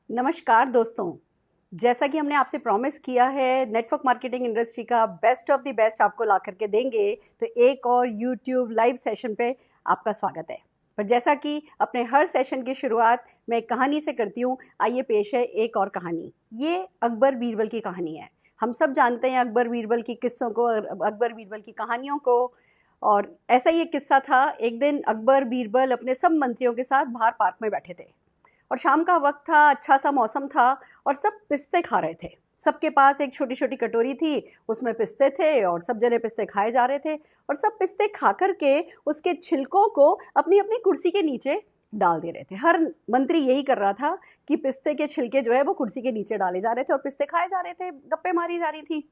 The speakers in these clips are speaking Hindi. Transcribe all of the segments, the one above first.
नमस्कार दोस्तों। जैसा कि हमने आपसे प्रॉमिस किया है नेटवर्क मार्केटिंग इंडस्ट्री का बेस्ट ऑफ द बेस्ट आपको ला करके देंगे, तो एक और यूट्यूब लाइव सेशन पे आपका स्वागत है। पर जैसा कि अपने हर सेशन की शुरुआत मैं एक कहानी से करती हूँ, आइए पेश है एक और कहानी। ये अकबर बीरबल की कहानी है। हम सब जानते हैं अकबर बीरबल की किस्सों को, अकबर बीरबल की कहानियों को। और ऐसा ही एक किस्सा था। एक दिन अकबर बीरबल अपने सब मंत्रियों के साथ बाहर पार्क में बैठे थे और शाम का वक्त था, अच्छा सा मौसम था और सब पिस्ते खा रहे थे। सबके पास एक छोटी छोटी कटोरी थी, उसमें पिस्ते थे और सब जने पिस्ते खाए जा रहे थे। और सब पिस्ते खा कर के उसके छिलकों को अपनी अपनी कुर्सी के नीचे डाल दे रहे थे। हर मंत्री यही कर रहा था कि पिस्ते के छिलके जो है वो कुर्सी के नीचे डाले जा रहे थे और पिस्ते खाए जा रहे थे, गप्पे मारी जा रही थी।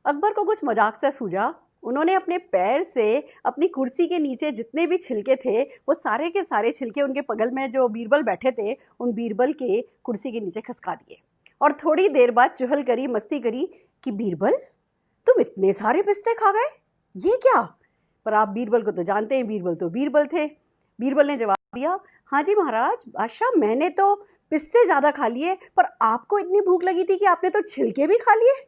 अकबर को कुछ मजाक सा सूझा। उन्होंने अपने पैर से अपनी कुर्सी के नीचे जितने भी छिलके थे वो सारे के सारे छिलके उनके बगल में जो बीरबल बैठे थे उन बीरबल के कुर्सी के नीचे खसका दिए। और थोड़ी देर बाद चुहल करी, मस्ती करी कि बीरबल तुम इतने सारे पिस्ते खा गए, ये क्या? पर आप बीरबल को तो जानते हैं, बीरबल तो बीरबल थे। बीरबल ने जवाब दिया, हाँ जी महाराज बादशाह, मैंने तो पिस्ते ज़्यादा खा लिए, पर आपको इतनी भूख लगी थी कि आपने तो छिलके भी खा लिए।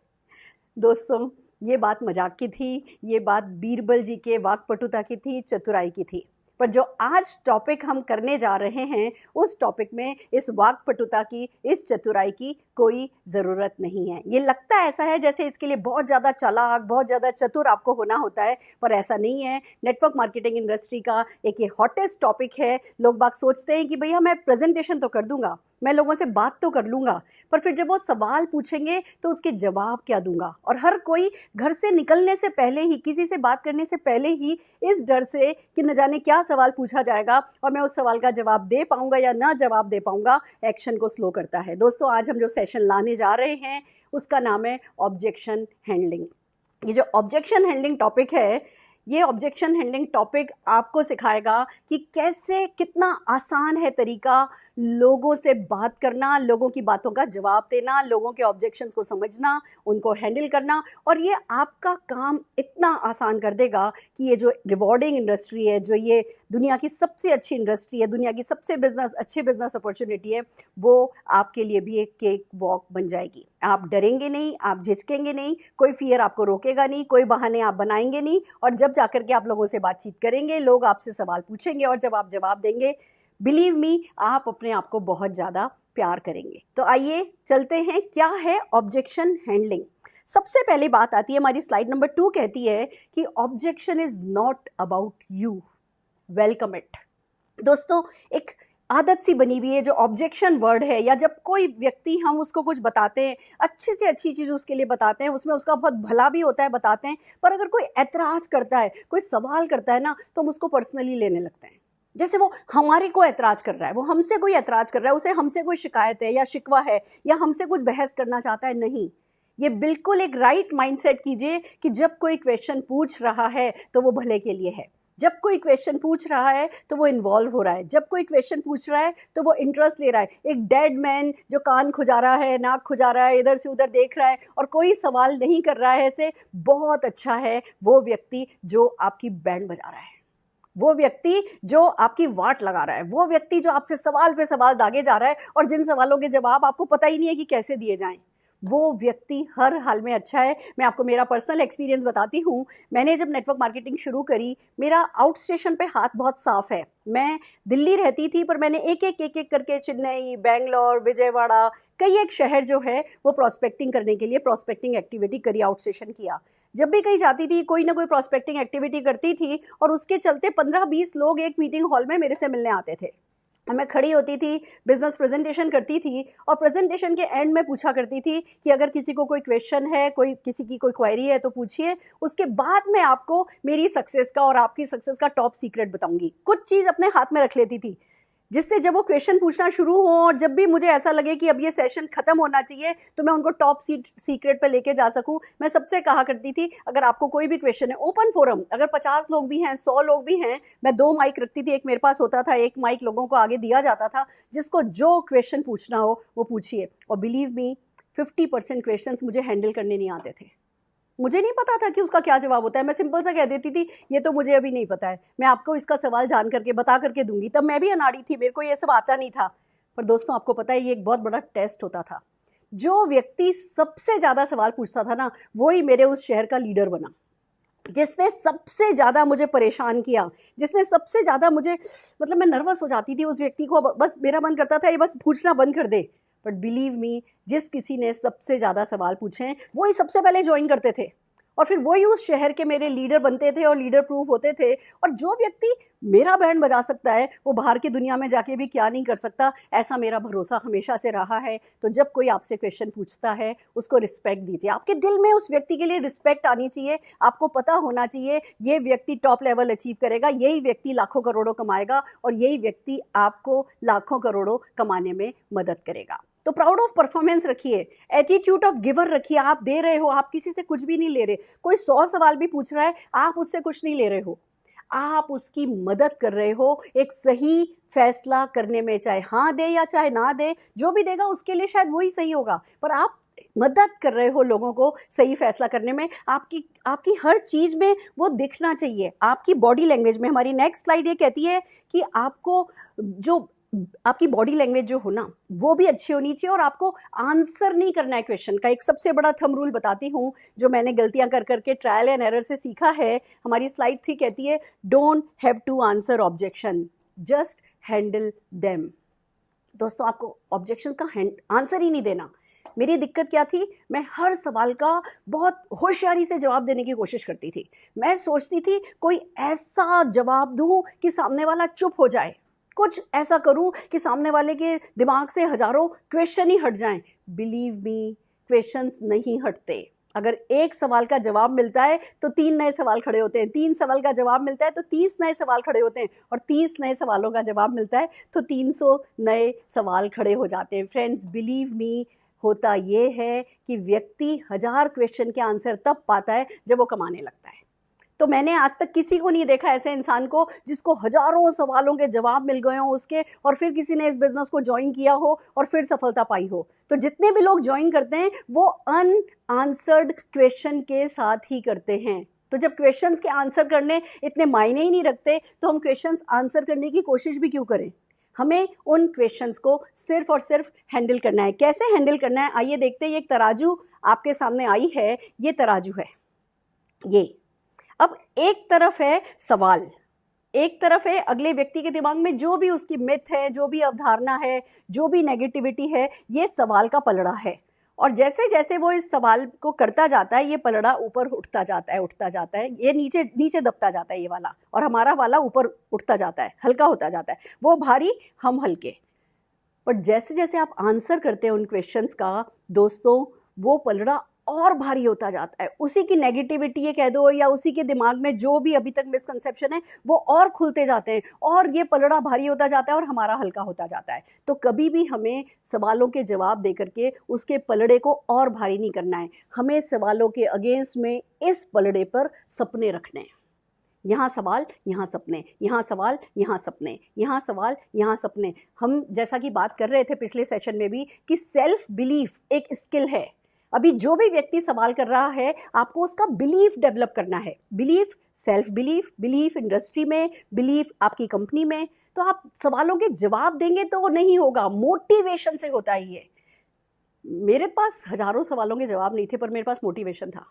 दोस्तों, ये बात मजाक की थी, ये बात बीरबल जी के वाक्पटुता की थी, चतुराई की थी। पर जो आज टॉपिक हम करने जा रहे हैं उस टॉपिक में इस वाक्पटुता की, इस चतुराई की कोई ज़रूरत नहीं है। ये लगता ऐसा है जैसे इसके लिए बहुत ज़्यादा चालाक, बहुत ज़्यादा चतुर आपको होना होता है, पर ऐसा नहीं है। नेटवर्क मार्केटिंग इंडस्ट्री का एक ये हॉटेस्ट टॉपिक है। लोग बाग सोचते हैं कि भैया मैं प्रेजेंटेशन तो कर दूंगा, मैं लोगों से बात तो कर लूँगा, पर फिर जब वो सवाल पूछेंगे तो उसके जवाब क्या दूंगा। और हर कोई घर से निकलने से पहले ही, किसी से बात करने से पहले ही इस डर से कि न जाने क्या सवाल पूछा जाएगा और मैं उस सवाल का जवाब दे पाऊंगा या ना जवाब दे पाऊंगा, एक्शन को स्लो करता है। दोस्तों, आज हम जो सेशन लाने जा रहे हैं उसका नाम है ऑब्जेक्शन हैंडलिंग। ये जो ऑब्जेक्शन हैंडलिंग टॉपिक है, ये ऑब्जेक्शन हैंडलिंग टॉपिक आपको सिखाएगा कि कैसे, कितना आसान है तरीका लोगों से बात करना, लोगों की बातों का जवाब देना, लोगों के ऑब्जेक्शंस को समझना, उनको हैंडल करना। और ये आपका काम इतना आसान कर देगा कि ये जो रिवॉर्डिंग इंडस्ट्री है, जो ये दुनिया की सबसे अच्छी इंडस्ट्री है, दुनिया की सबसे अच्छी बिजनेस अपॉर्चुनिटी है, वो आपके लिए भी एक केक वॉक बन जाएगी। आप डरेंगे नहीं, आप झिझकेंगे नहीं, कोई फियर आपको रोकेगा नहीं, कोई बहाने आप बनाएंगे नहीं। और जब जाकर के आप लोगों से बातचीत करेंगे, लोग आपसे सवाल पूछेंगे और जब आप जवाब देंगे, बिलीव मी, आप अपने आप को बहुत ज़्यादा प्यार करेंगे। तो आइए चलते हैं, क्या है ऑब्जेक्शन हैंडलिंग। सबसे पहली बात आती है, हमारी स्लाइड नंबर 2 कहती है कि objection is not about you, welcome it. दोस्तों, एक आदत सी बनी हुई है जो ऑब्जेक्शन वर्ड है, या जब कोई व्यक्ति, हम उसको कुछ बताते हैं, अच्छी से अच्छी चीज़ उसके लिए बताते हैं, उसमें उसका बहुत भला भी होता है, बताते हैं, पर अगर कोई ऐतराज़ करता है, कोई सवाल करता है ना, तो हम उसको पर्सनली लेने लगते हैं। जैसे वो हमारे को ऐतराज़ कर रहा है, वो हमसे कोई ऐतराज़ कर रहा है, उसे हमसे कोई शिकायत है या शिकवा है या हमसे कुछ बहस करना चाहता है। नहीं, ये बिल्कुल एक राइट माइंडसेट कीजिए कि जब कोई क्वेश्चन पूछ रहा है तो वो भले के लिए है, जब कोई क्वेश्चन पूछ रहा है तो वो इन्वॉल्व हो रहा है, जब कोई क्वेश्चन पूछ रहा है तो वो इंटरेस्ट ले रहा है। एक डेड मैन जो कान खुजा रहा है, नाक खुजा रहा है, इधर से उधर देख रहा है और कोई सवाल नहीं कर रहा है, ऐसे बहुत अच्छा है वो व्यक्ति जो आपकी बैंड बजा रहा है, वो व्यक्ति जो आपकी वाट लगा रहा है, वो व्यक्ति जो आपसे सवाल पे सवाल दागे जा रहा है और जिन सवालों के जवाब आपको पता ही नहीं है कि कैसे दिए जाएं, वो व्यक्ति हर हाल में अच्छा है। मैं आपको मेरा पर्सनल एक्सपीरियंस बताती हूँ। मैंने जब नेटवर्क मार्केटिंग शुरू करी, मेरा आउट स्टेशन पे हाथ बहुत साफ है। मैं दिल्ली रहती थी, पर मैंने एक एक करके चेन्नई, बेंगलोर, विजयवाड़ा, कई एक शहर जो है वो प्रॉस्पेक्टिंग करने के लिए प्रॉस्पेक्टिंग एक्टिविटी करी, आउट स्टेशन किया। जब भी कहीं जाती थी, कोई ना कोई प्रॉस्पेक्टिंग एक्टिविटी करती थी और उसके चलते 15-20 लोग एक मीटिंग हॉल में मेरे से मिलने आते थे। मैं खड़ी होती थी, बिजनेस प्रेजेंटेशन करती थी और प्रेजेंटेशन के एंड में पूछा करती थी कि अगर किसी को कोई क्वेश्चन है, कोई किसी की कोई क्वेरी है तो पूछिए। उसके बाद मैं आपको मेरी सक्सेस का और आपकी सक्सेस का टॉप सीक्रेट बताऊंगी। कुछ चीज़ अपने हाथ में रख लेती थी, जिससे जब वो क्वेश्चन पूछना शुरू हो और जब भी मुझे ऐसा लगे कि अब ये सेशन खत्म होना चाहिए तो मैं उनको टॉप सीक्रेट पे लेके जा सकूं। मैं सबसे कहा करती थी, अगर आपको कोई भी क्वेश्चन है, ओपन फोरम, अगर 50 लोग भी हैं, 100 लोग भी हैं, मैं 2 माइक रखती थी, एक मेरे पास होता था, एक माइक लोगों को आगे दिया जाता था, जिसको जो क्वेश्चन पूछना हो वो पूछिए। और बिलीव मी, 50% क्वेश्चन मुझे हैंडल करने नहीं आते थे। मुझे नहीं पता था कि उसका क्या जवाब होता है। मैं सिंपल सा कह देती थी, ये तो मुझे अभी नहीं पता है, मैं आपको इसका सवाल जान करके बता करके दूंगी। तब मैं भी अनाड़ी थी, मेरे को ये सब आता नहीं था। पर दोस्तों आपको पता है ये एक बहुत बड़ा टेस्ट होता था। जो व्यक्ति सबसे ज़्यादा सवाल पूछता था ना, वही मेरे उस शहर का लीडर बना। जिसने सबसे ज़्यादा मुझे परेशान किया, जिसने सबसे ज़्यादा मुझे, मतलब मैं नर्वस हो जाती थी उस व्यक्ति को, बस मेरा मन करता था ये बस पूछना बंद कर दे। बट बिलीव मी, जिस किसी ने सबसे ज़्यादा सवाल पूछे हैं वही सबसे पहले ज्वाइन करते थे, और फिर वही उस शहर के मेरे लीडर बनते थे और लीडर प्रूफ होते थे। और जो व्यक्ति मेरा बैंड बजा सकता है वो बाहर की दुनिया में जाके भी क्या नहीं कर सकता, ऐसा मेरा भरोसा हमेशा से रहा है। तो जब कोई आपसे क्वेश्चन पूछता है उसको रिस्पेक्ट दीजिए। आपके दिल में उस व्यक्ति के लिए रिस्पेक्ट आनी चाहिए। आपको पता होना चाहिए ये व्यक्ति टॉप लेवल अचीव करेगा, यही व्यक्ति लाखों करोड़ों कमाएगा, और यही व्यक्ति आपको लाखों करोड़ों कमाने में मदद करेगा। तो प्राउड ऑफ परफॉर्मेंस रखिए, एटीट्यूड ऑफ गिवर रखिए। आप दे रहे हो, आप किसी से कुछ भी नहीं ले रहे। कोई 100 सवाल भी पूछ रहा है, आप उससे कुछ नहीं ले रहे हो, आप उसकी मदद कर रहे हो एक सही फैसला करने में। चाहे हाँ दे या चाहे ना दे, जो भी देगा उसके लिए शायद वही सही होगा, पर आप मदद कर रहे हो लोगों को सही फैसला करने में। आपकी हर चीज़ में वो दिखना चाहिए, आपकी बॉडी लैंग्वेज में। हमारी नेक्स्ट स्लाइड ये कहती है कि आपको जो आपकी बॉडी लैंग्वेज जो हो ना वो भी अच्छी होनी चाहिए, और आपको आंसर नहीं करना है क्वेश्चन का। एक सबसे बड़ा थंब रूल बताती हूँ जो मैंने गलतियां कर करके ट्रायल एंड एरर से सीखा है। हमारी स्लाइड 3 कहती है don't have to answer objection, just handle them. दोस्तों आपको ऑब्जेक्शन का आंसर ही नहीं देना। मेरी दिक्कत क्या थी, मैं हर सवाल का बहुत होशियारी से जवाब देने की कोशिश करती थी। मैं सोचती थी कोई ऐसा जवाब दूं कि सामने वाला चुप हो जाए, कुछ ऐसा करूं कि सामने वाले के दिमाग से हजारों क्वेश्चन ही हट जाएं। बिलीव मी, क्वेश्चंस नहीं हटते। अगर एक सवाल का जवाब मिलता है तो 3 नए सवाल खड़े होते हैं, 3 सवाल का जवाब मिलता है तो 30 नए सवाल खड़े होते हैं, और 30 नए सवालों का जवाब मिलता है तो 300 नए सवाल खड़े हो जाते हैं। फ्रेंड्स बिलीव मी, होता ये है कि व्यक्ति 1000 क्वेश्चन के आंसर तब पाता है जब वो कमाने लगता है। तो मैंने आज तक किसी को नहीं देखा ऐसे इंसान को जिसको हजारों सवालों के जवाब मिल गए हों उसके, और फिर किसी ने इस बिजनेस को ज्वाइन किया हो और फिर सफलता पाई हो। तो जितने भी लोग ज्वाइन करते हैं वो अनआंसर्ड क्वेश्चन के साथ ही करते हैं। तो जब क्वेश्चंस के आंसर करने इतने मायने ही नहीं रखते तो हम क्वेश्चंस आंसर करने की कोशिश भी क्यों करें। हमें उन क्वेश्चंस को सिर्फ और सिर्फ हैंडल करना है। कैसे हैंडल करना है आइए देखते हैं। ये एक तराजू आपके सामने आई है, ये तराजू है ये। अब एक तरफ है सवाल, एक तरफ है अगले व्यक्ति के दिमाग में जो भी उसकी मिथ है, जो भी अवधारणा है, जो भी नेगेटिविटी है, ये सवाल का पलड़ा है। और जैसे जैसे वो इस सवाल को करता जाता है ये पलड़ा ऊपर उठता जाता है, ये नीचे नीचे दबता जाता है ये वाला, और हमारा वाला ऊपर उठता जाता है, हल्का होता जाता है। वो भारी, हम हल्के। पर जैसे जैसे आप आंसर करते हैं उन क्वेश्चंस का दोस्तों, वो पलड़ा और भारी होता जाता है। उसी की नेगेटिविटी ये कह दो, या उसी के दिमाग में जो भी अभी तक मिसकंसेप्शन है वो और खुलते जाते हैं, और ये पलड़ा भारी होता जाता है और हमारा हल्का होता जाता है। तो कभी भी हमें सवालों के जवाब दे करके उसके पलड़े को और भारी नहीं करना है। हमें सवालों के अगेंस्ट में इस पलड़े पर सपने रखने हैं। यहाँ सवाल, यहाँ सपने, यहाँ सवाल, यहाँ सपने, यहाँ सवाल, यहाँ सपने। हम जैसा कि बात कर रहे थे पिछले सेशन में भी कि सेल्फ बिलीफ एक स्किल है। अभी जो भी व्यक्ति सवाल कर रहा है आपको उसका बिलीफ डेवलप करना है। Belief, self belief, belief industry में, बिलीफ आपकी कंपनी में। तो आप सवालों के जवाब देंगे तो वो नहीं होगा, मोटिवेशन से होता है ये। मेरे पास हजारों सवालों के जवाब नहीं थे पर मेरे पास मोटिवेशन था।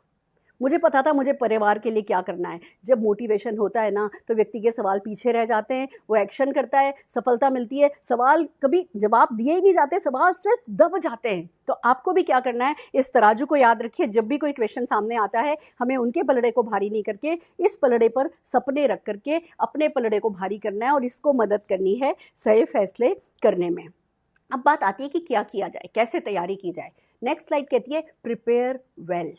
मुझे पता था मुझे परिवार के लिए क्या करना है। जब मोटिवेशन होता है ना तो व्यक्ति के सवाल पीछे रह जाते हैं, वो एक्शन करता है, सफलता मिलती है। सवाल कभी जवाब दिए ही नहीं जाते, सवाल सिर्फ दब जाते हैं। तो आपको भी क्या करना है, इस तराजू को याद रखिए। जब भी कोई क्वेश्चन सामने आता है हमें उनके पलड़े को भारी नहीं करके इस पलड़े पर सपने रख करके अपने पलड़े को भारी करना है, और इसको मदद करनी है सही फैसले करने में। अब बात आती है कि क्या किया जाए, कैसे तैयारी की जाए। नेक्स्ट स्लाइड कहती है प्रिपेयर वेल।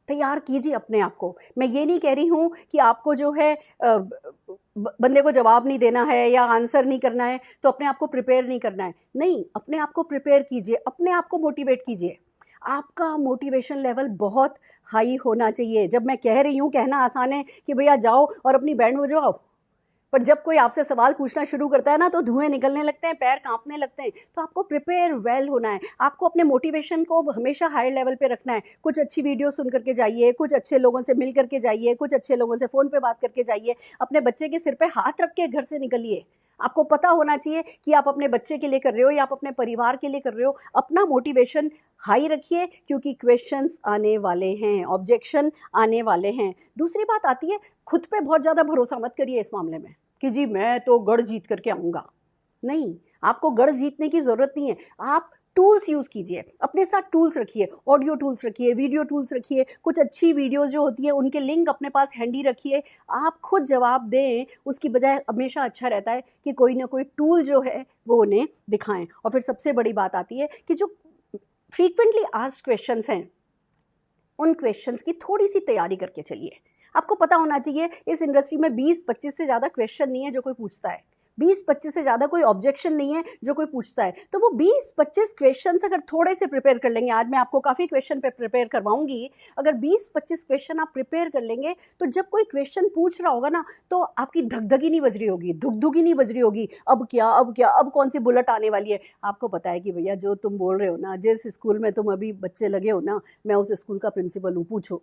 तैयार कीजिए अपने आप को। मैं ये नहीं कह रही हूँ कि आपको जो है बंदे को जवाब नहीं देना है या आंसर नहीं करना है तो अपने आप को प्रिपेयर नहीं करना है। नहीं, अपने आप को प्रिपेयर कीजिए, अपने आप को मोटिवेट कीजिए। आपका मोटिवेशन लेवल बहुत हाई होना चाहिए। जब मैं कह रही हूँ, कहना आसान है कि भैया जाओ और अपनी बैंड बजाओ, पर जब कोई आपसे सवाल पूछना शुरू करता है ना तो धुएं निकलने लगते हैं, पैर कांपने लगते हैं। तो आपको प्रिपेयर वेल होना है। आपको अपने मोटिवेशन को हमेशा हाई लेवल पे रखना है। कुछ अच्छी वीडियो सुन करके जाइए, कुछ अच्छे लोगों से मिल करके जाइए, कुछ अच्छे लोगों से फ़ोन पे बात करके जाइए। अपने बच्चे के सिर पे हाथ रख के घर से निकलिए। आपको पता होना चाहिए कि आप अपने बच्चे के लिए कर रहे हो या आप अपने परिवार के लिए कर रहे हो। अपना मोटिवेशन हाई रखिए क्योंकि क्वेश्चंस आने वाले हैं, ऑब्जेक्शन आने वाले हैं। दूसरी बात आती है, खुद पे बहुत ज़्यादा भरोसा मत करिए इस मामले में कि जी मैं तो गढ़ जीत करके आऊँगा। नहीं, आपको गढ़ जीतने की ज़रूरत नहीं है। आप टूल्स यूज़ कीजिए, अपने साथ टूल्स रखिए, ऑडियो टूल्स रखिए, वीडियो टूल्स रखिए, कुछ अच्छी वीडियोज़ जो होती हैं उनके लिंक अपने पास हैंडी रखिए। आप खुद जवाब दें उसकी बजाय हमेशा अच्छा रहता है कि कोई ना कोई टूल जो है वो उन्हें दिखाएं। और फिर सबसे बड़ी बात आती है कि जो फ्रीक्वेंटली आस्क्ड क्वेश्चंस हैं उन क्वेश्चंस की थोड़ी सी तैयारी करके चलिए। आपको पता होना चाहिए इस इंडस्ट्री में 20-25 से ज़्यादा क्वेश्चन नहीं है जो कोई पूछता है, 20-25 से ज़्यादा कोई ऑब्जेक्शन नहीं है जो कोई पूछता है। तो वो 20-25 क्वेश्चन अगर थोड़े से प्रिपेयर कर लेंगे, आज मैं आपको काफ़ी क्वेश्चन पे प्रिपेयर करवाऊंगी, अगर 20-25 क्वेश्चन आप प्रिपेयर कर लेंगे तो जब कोई क्वेश्चन पूछ रहा होगा ना तो आपकी धगधगी नहीं बज रही होगी, धुक नहीं बज रही होगी, अब क्या अब क्या, अब कौन सी बुलेट आने वाली है। आपको पता है कि भैया जो तुम बोल रहे हो ना, जिस स्कूल में तुम अभी बच्चे लगे हो ना, मैं उस स्कूल का प्रिंसिपल हूँ, पूछो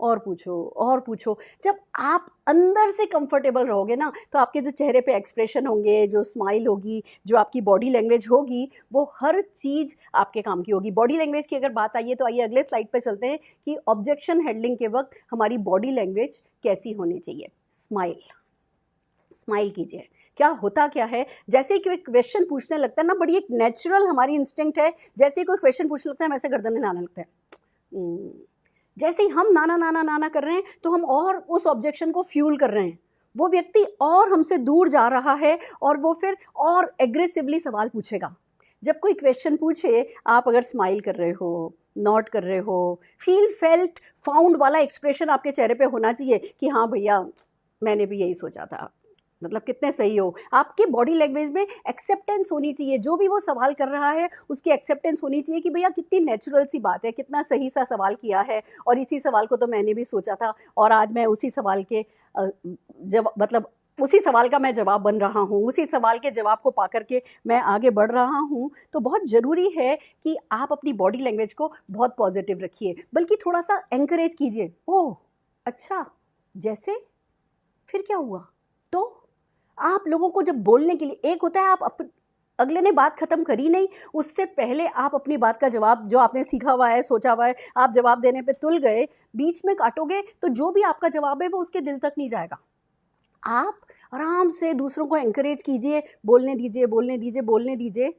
और पूछो और पूछो। जब आप अंदर से कंफर्टेबल रहोगे ना तो आपके जो चेहरे पे एक्सप्रेशन होंगे, जो स्माइल होगी, जो आपकी बॉडी लैंग्वेज होगी, वो हर चीज़ आपके काम की होगी। बॉडी लैंग्वेज की अगर बात आई है तो आइए अगले स्लाइड पे चलते हैं कि ऑब्जेक्शन हैंडलिंग के वक्त हमारी बॉडी लैंग्वेज कैसी होनी चाहिए। स्माइल, स्माइल कीजिए। क्या होता क्या है, जैसे ही कोई क्वेश्चन पूछने लगता है ना, बड़ी एक नेचुरल हमारी इंस्टिंक्ट है, जैसे ही कोई क्वेश्चन पूछने लगता है वैसे गर्दन हिलाने लगता है। जैसे ही हम नाना नाना नाना कर रहे हैं तो हम और उस ऑब्जेक्शन को फ्यूल कर रहे हैं, वो व्यक्ति और हमसे दूर जा रहा है और वो फिर और एग्रेसिवली सवाल पूछेगा। जब कोई क्वेश्चन पूछे, आप अगर स्माइल कर रहे हो, नॉट कर रहे हो, फील फेल्ट फाउंड वाला एक्सप्रेशन आपके चेहरे पे होना चाहिए कि हाँ भैया मैंने भी यही सोचा था, मतलब कितने सही हो। आपकी बॉडी लैंग्वेज में एक्सेप्टेंस होनी चाहिए, जो भी वो सवाल कर रहा है उसकी एक्सेप्टेंस होनी चाहिए कि भैया कितनी नेचुरल सी बात है, कितना सही सा सवाल किया है और इसी सवाल को तो मैंने भी सोचा था और आज मैं उसी सवाल के मतलब उसी सवाल का मैं जवाब बन रहा हूँ, उसी सवाल के जवाब को पा करके मैं आगे बढ़ रहा हूँ। तो बहुत ज़रूरी है कि आप अपनी बॉडी लैंग्वेज को बहुत पॉजिटिव रखिए, बल्कि थोड़ा सा एंकरेज कीजिए। ओह अच्छा, जैसे फिर क्या हुआ। तो आप लोगों को जब बोलने के लिए, एक होता है आप अगले ने बात खत्म करी नहीं, उससे पहले आप अपनी बात का जवाब जो आपने सीखा हुआ है, सोचा हुआ है, आप जवाब देने पे तुल गए, बीच में काटोगे तो जो भी आपका जवाब है वो उसके दिल तक नहीं जाएगा। आप आराम से दूसरों को एंकरेज कीजिए, बोलने दीजिए बोलने दीजिए बोलने दीजिए।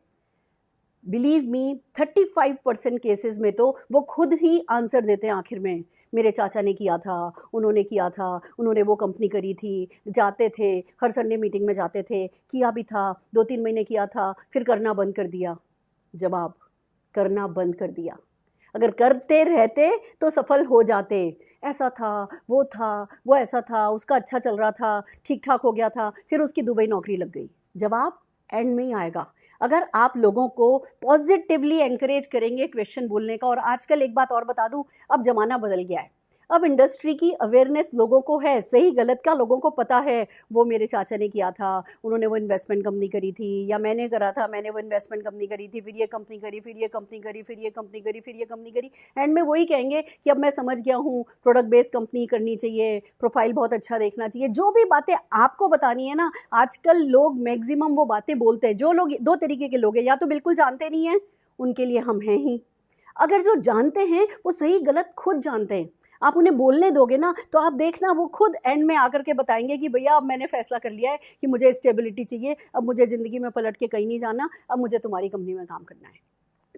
बिलीव मी 35% केसेस में तो वो खुद ही आंसर देते हैं आखिर में। मेरे चाचा ने किया था, उन्होंने किया था, उन्होंने वो कंपनी करी थी, जाते थे हर संडे मीटिंग में जाते थे, किया भी था, 2-3 महीने किया था, फिर करना बंद कर दिया। जवाब, करना बंद कर दिया। अगर करते रहते तो सफल हो जाते। ऐसा था, वो ऐसा था, उसका अच्छा चल रहा था, ठीक ठाक हो गया था, फिर उसकी दुबई नौकरी लग गई। जवाब एंड में ही आएगा। अगर आप लोगों को पॉजिटिवली एनकरेज करेंगे क्वेश्चन बोलने का। और आजकल एक बात और बता दूं, अब ज़माना बदल गया है, अब इंडस्ट्री की अवेयरनेस लोगों को है, सही गलत का लोगों को पता है। वो मेरे चाचा ने किया था, उन्होंने वो इन्वेस्टमेंट कंपनी करी थी, या मैंने करा था, मैंने वो इन्वेस्टमेंट कंपनी करी थी, फिर ये कंपनी करी, फिर ये कंपनी करी, फिर ये कंपनी करी, फिर ये कंपनी करी। एंड में वही कहेंगे कि अब मैं समझ गया हूँ, प्रोडक्ट बेस्ड कंपनी करनी चाहिए, प्रोफाइल बहुत अच्छा देखना चाहिए। जो भी बातें आपको बतानी है ना, आजकल लोग मैक्सिमम वो बातें बोलते हैं। जो लोग, दो तरीके के लोग हैं, या तो बिल्कुल जानते नहीं हैं, उनके लिए हम हैं ही। अगर जो जानते हैं वो सही गलत खुद जानते हैं, आप उन्हें बोलने दोगे ना तो आप देखना वो खुद एंड में आकर के बताएंगे कि भैया अब मैंने फैसला कर लिया है कि मुझे स्टेबिलिटी चाहिए, अब मुझे ज़िंदगी में पलट के कहीं नहीं जाना, अब मुझे तुम्हारी कंपनी में काम करना है।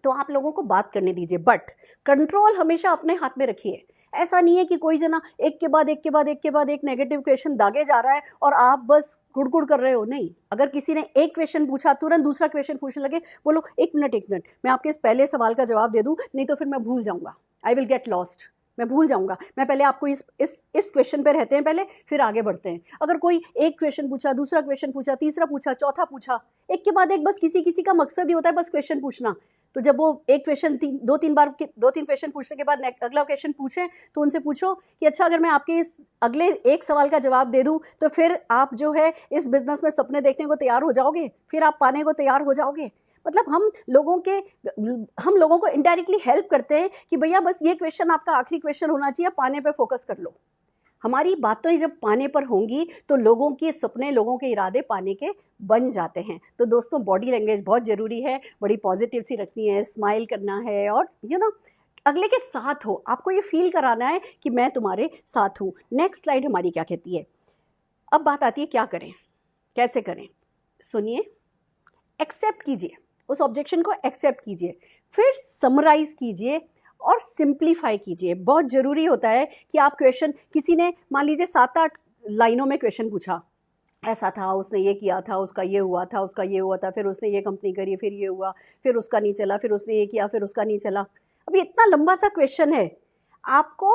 तो आप लोगों को बात करने दीजिए, बट कंट्रोल हमेशा अपने हाथ में रखिए। ऐसा नहीं है कि कोई जना एक के बाद एक के बाद एक के बाद एक नेगेटिव क्वेश्चन दागे जा रहा है और आप बस गुड़गुड़ कर रहे हो। नहीं, अगर किसी ने एक क्वेश्चन पूछा, तुरंत दूसरा क्वेश्चन पूछने लगे, बोलो एक मिनट मैं आपके इस पहले सवाल का जवाब दे दूं, नहीं तो फिर मैं भूल जाऊंगा, आई विल गेट लॉस्ट, मैं भूल जाऊंगा। मैं पहले आपको इस क्वेश्चन पे रहते हैं पहले, फिर आगे बढ़ते हैं। अगर कोई एक क्वेश्चन पूछा, दूसरा क्वेश्चन पूछा, तीसरा पूछा, चौथा पूछा, एक के बाद एक, बस किसी का मकसद ही होता है बस क्वेश्चन पूछना। तो जब वो एक क्वेश्चन दो तीन क्वेश्चन पूछने के बाद अगला क्वेश्चन पूछे तो उनसे पूछो कि अच्छा अगर मैं आपके इस अगले एक सवाल का जवाब दे दूं तो फिर आप जो है इस बिजनेस में सपने देखने को तैयार हो जाओगे, फिर आप पाने को तैयार हो जाओगे। मतलब हम लोगों को इनडायरेक्टली हेल्प करते हैं कि भैया बस ये क्वेश्चन आपका आखिरी क्वेश्चन होना चाहिए, पाने पे फोकस कर लो। हमारी बातें जब पाने पर होंगी तो लोगों के सपने, लोगों के इरादे पाने के बन जाते हैं। तो दोस्तों बॉडी लैंग्वेज बहुत ज़रूरी है, बड़ी पॉजिटिव सी रखनी है, स्माइल करना है और अगले के साथ हो, आपको ये फील कराना है कि मैं तुम्हारे साथ हूँ। नेक्स्ट स्लाइड हमारी क्या कहती है। अब बात आती है क्या करें, कैसे करें। सुनिए, एक्सेप्ट कीजिए, उस ऑब्जेक्शन को एक्सेप्ट कीजिए, फिर समराइज कीजिए और सिंप्लीफाई कीजिए। बहुत ज़रूरी होता है कि आप क्वेश्चन, किसी ने मान लीजिए 7-8 लाइनों में क्वेश्चन पूछा, ऐसा था, उसने ये किया था, उसका ये हुआ था, उसका ये हुआ था, फिर उसने ये कंपनी करी, फिर ये हुआ, फिर उसका नहीं चला, फिर उसने ये किया, फिर उसका नहीं चला। अब ये इतना लंबा सा क्वेश्चन है, आपको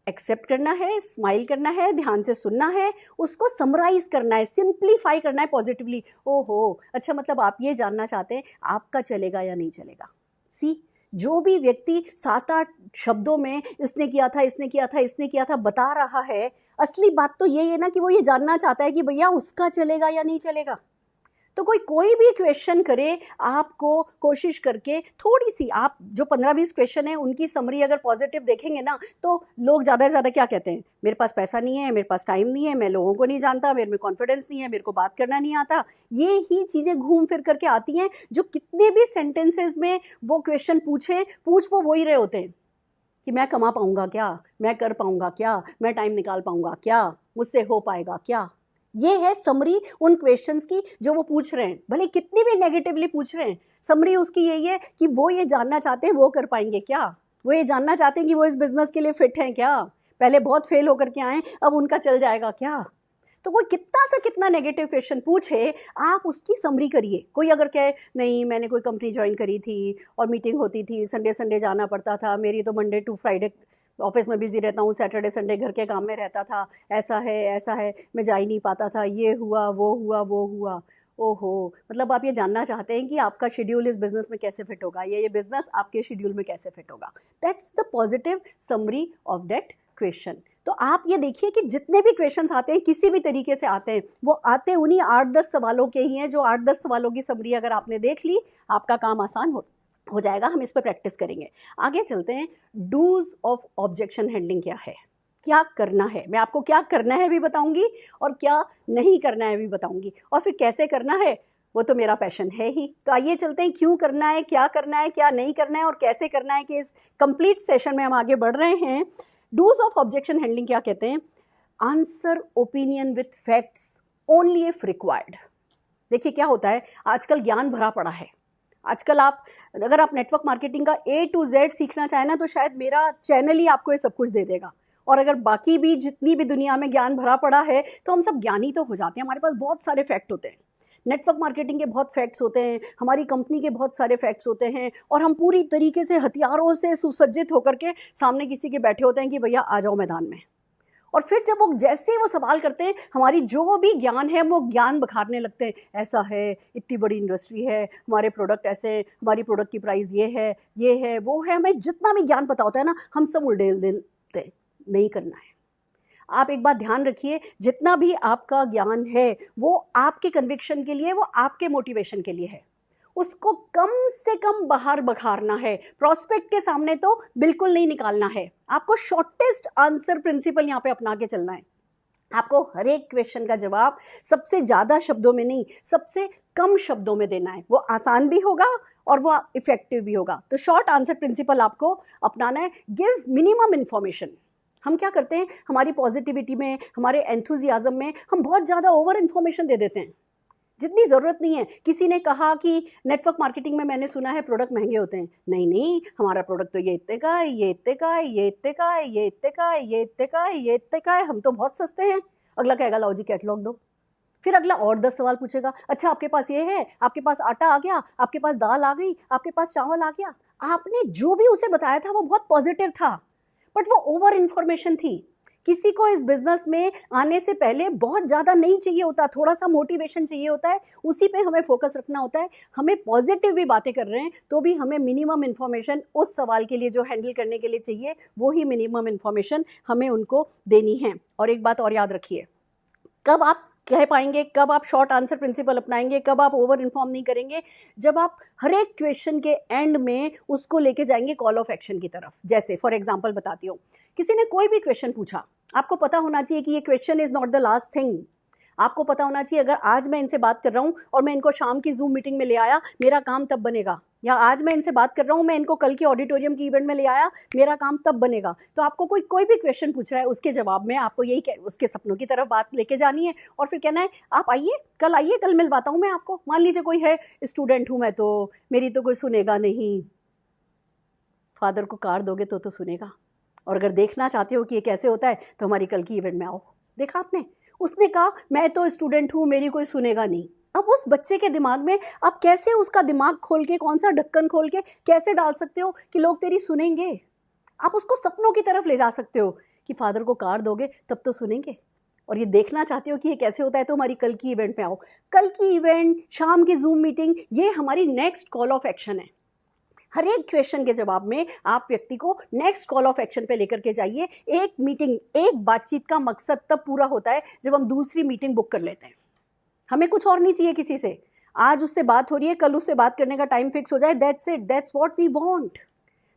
एक्सेप्ट करना है, स्माइल करना है, ध्यान से सुनना है, उसको समराइज करना है, सिंप्लीफाई करना है पॉजिटिवली। ओहो, अच्छा मतलब आप ये जानना चाहते हैं आपका चलेगा या नहीं चलेगा। सी, जो भी व्यक्ति 7-8 शब्दों में इसने किया था, इसने किया था, इसने किया था बता रहा है, असली बात तो ये है ना कि वो ये जानना चाहता है कि भैया उसका चलेगा या नहीं चलेगा। तो कोई भी क्वेश्चन करे, आपको कोशिश करके थोड़ी सी, आप जो 15-20 क्वेश्चन है उनकी समरी अगर पॉजिटिव देखेंगे ना, तो लोग ज़्यादा से ज़्यादा क्या कहते हैं, मेरे पास पैसा नहीं है, मेरे पास टाइम नहीं है, मैं लोगों को नहीं जानता, मेरे में कॉन्फिडेंस नहीं है, मेरे को बात करना नहीं आता। ये ही चीज़ें घूम फिर करके आती हैं, जो कितने भी सेंटेंसेज में वो क्वेश्चन पूछ वो ही रहे होते हैं कि मैं कमा पाऊंगा क्या, मैं कर पाऊंगा क्या, मैं टाइम निकाल पाऊंगा क्या, मुझसे हो पाएगा क्या। ये है समरी उन क्वेश्चंस की जो वो पूछ रहे हैं, भले कितनी भी नेगेटिवली पूछ रहे हैं। समरी उसकी यही है कि वो ये जानना चाहते हैं वो कर पाएंगे क्या, वो ये जानना चाहते हैं कि वो इस बिजनेस के लिए फिट हैं क्या, पहले बहुत फेल होकर के आए, अब उनका चल जाएगा क्या। तो कोई कितना सा कितना नेगेटिव क्वेश्चन पूछे, आप उसकी समरी करिए। कोई अगर कहे नहीं मैंने कोई कंपनी ज्वाइन करी थी और मीटिंग होती थी, संडे संडे जाना पड़ता था, मेरी तो मंडे टू फ्राइडे ऑफिस में बिजी रहता हूँ, सैटरडे संडे घर के काम में रहता था, ऐसा है, मैं जा ही नहीं पाता था, ये हुआ वो हुआ वो हुआ। ओहो, मतलब आप ये जानना चाहते हैं कि आपका शेड्यूल इस बिजनेस में कैसे फिट होगा, या ये बिजनेस आपके शेड्यूल में कैसे फिट होगा। That's the positive summary of that question. तो आप ये देखिए कि जितने भी क्वेश्चंस आते हैं किसी भी तरीके से आते हैं, वो आते उन्हीं 8-10 सवालों के ही हैं, जो 8-10 सवालों की समरी अगर आपने देख ली, आपका काम आसान हो जाएगा। हम इस पर प्रैक्टिस करेंगे। आगे चलते हैं। डूज ऑफ ऑब्जेक्शन हैंडलिंग क्या है, क्या करना है, मैं आपको क्या करना है भी बताऊंगी और क्या नहीं करना है भी बताऊंगी, और फिर कैसे करना है वो तो मेरा पैशन है ही। तो आइए चलते हैं, क्यों करना है, क्या करना है, क्या नहीं करना है और कैसे करना है, कि इस कंप्लीट सेशन में हम आगे बढ़ रहे हैं। डूज ऑफ ऑब्जेक्शन हैंडलिंग क्या कहते हैं। Answer opinion with facts only if required. देखिए क्या होता है, आजकल ज्ञान भरा पड़ा है। आजकल अगर आप नेटवर्क मार्केटिंग का A to Z सीखना चाहें ना, तो शायद मेरा चैनल ही आपको ये सब कुछ दे देगा। और अगर बाकी भी जितनी भी दुनिया में ज्ञान भरा पड़ा है, तो हम सब ज्ञानी तो हो जाते हैं। हमारे पास बहुत सारे फैक्ट होते हैं, नेटवर्क मार्केटिंग के बहुत फैक्ट्स होते हैं, हमारी कंपनी के बहुत सारे फैक्ट्स होते हैं, और हम पूरी तरीके से हथियारों से सुसज्जित होकर के सामने किसी के बैठे होते हैं कि भैया आ जाओ मैदान में। और फिर जब वो जैसे ही वो सवाल करते हैं, हमारी जो भी ज्ञान है वो ज्ञान बखारने लगते हैं। ऐसा है, इतनी बड़ी इंडस्ट्री है, हमारे प्रोडक्ट ऐसे, हमारी प्रोडक्ट की प्राइस ये है वो है। हमें जितना भी ज्ञान पता होता है ना, हम सब उड़ेल देते हैं। नहीं करना है। आप एक बात ध्यान रखिए, जितना भी आपका ज्ञान है वो आपके कन्विक्शन के लिए, वो आपके मोटिवेशन के लिए है। उसको कम से कम बाहर बखारना है, प्रॉस्पेक्ट के सामने तो बिल्कुल नहीं निकालना है। आपको शॉर्टेस्ट आंसर प्रिंसिपल यहाँ पे अपना के चलना है। आपको हर एक क्वेश्चन का जवाब सबसे ज़्यादा शब्दों में नहीं, सबसे कम शब्दों में देना है। वो आसान भी होगा और वो इफेक्टिव भी होगा। तो शॉर्ट आंसर प्रिंसिपल आपको अपनाना है। Give minimum information. हम क्या करते हैं, हमारी पॉजिटिविटी में, हमारे एंथुजियाज्म में हम बहुत ज़्यादा ओवर इन्फॉर्मेशन दे देते हैं, जितनी ज़रूरत नहीं है। किसी ने कहा कि नेटवर्क मार्केटिंग में मैंने सुना है प्रोडक्ट महंगे होते हैं। नहीं, हमारा प्रोडक्ट तो ये इतने का है, ये इतने का है, ये इतने का है, ये इतने का है, ये इतने का है, ये इतने का है, हम तो बहुत सस्ते हैं। अगला कहेगा लाओ जी कैटलॉग दो। फिर अगला और 10 सवाल पूछेगा, अच्छा आपके पास ये है, आपके पास आटा आ गया, आपके पास दाल आ गई, आपके पास चावल आ गया। आपने जो भी उसे बताया था वो बहुत पॉजिटिव था, बट वो ओवर इन्फॉर्मेशन थी। किसी को इस बिजनेस में आने से पहले बहुत ज़्यादा नहीं चाहिए होता, थोड़ा सा मोटिवेशन चाहिए होता है, उसी पे हमें फोकस रखना होता है। हमें पॉजिटिव भी बातें कर रहे हैं तो भी हमें मिनिमम इन्फॉर्मेशन उस सवाल के लिए जो हैंडल करने के लिए चाहिए, वो ही मिनिमम इन्फॉर्मेशन हमें उनको देनी है। और एक बात और याद रखिए, कब आप कह पाएंगे, कब आप शॉर्ट आंसर प्रिंसिपल अपनाएंगे, कब आप ओवर इन्फॉर्म नहीं करेंगे, जब आप हर एक क्वेश्चन के एंड में उसको लेके जाएंगे कॉल ऑफ एक्शन की तरफ। जैसे फॉर एग्जांपल बताती हूँ, किसी ने कोई भी क्वेश्चन पूछा, आपको पता होना चाहिए कि ये question is not the last thing. आपको पता होना चाहिए अगर आज मैं इनसे बात कर रहा हूँ और मैं इनको शाम की जूम मीटिंग में ले आया, मेरा काम तब बनेगा, या आज मैं इनसे बात कर रहा हूँ, मैं इनको कल की ऑडिटोरियम की इवेंट में ले आया, मेरा काम तब बनेगा। तो आपको कोई भी क्वेश्चन पूछ रहा है, उसके जवाब में आपको यही उसके सपनों की तरफ बात लेके जानी है और फिर कहना है आप आइए, कल मिलवाता हूँ मैं आपको। मान लीजिए कोई है, स्टूडेंट हूँ मैं, तो मेरी तो कोई सुनेगा नहीं। फादर को कार दोगे तो सुनेगा। और अगर देखना चाहते हो कि ये कैसे होता है तो हमारी कल की इवेंट में आओ। देखा आपने, उसने कहा मैं तो स्टूडेंट हूँ, मेरी कोई सुनेगा नहीं। अब उस बच्चे के दिमाग में आप कैसे उसका दिमाग खोल के, कौन सा ढक्कन खोल के कैसे डाल सकते हो कि लोग तेरी सुनेंगे। आप उसको सपनों की तरफ ले जा सकते हो कि फादर को कार दोगे तब तो सुनेंगे। और ये देखना चाहते हो कि ये कैसे होता है तो हमारी कल की इवेंट में आओ। कल की इवेंट, शाम की जूम मीटिंग, ये हमारी नेक्स्ट कॉल ऑफ एक्शन है। हर एक क्वेश्चन के जवाब में आप व्यक्ति को नेक्स्ट कॉल ऑफ एक्शन पे लेकर के जाइए। एक मीटिंग, एक बातचीत का मकसद तब पूरा होता है जब हम दूसरी मीटिंग बुक कर लेते हैं। हमें कुछ और नहीं चाहिए किसी से। आज उससे बात हो रही है, कल उससे बात करने का टाइम फिक्स हो जाए, that's it, that's what we want.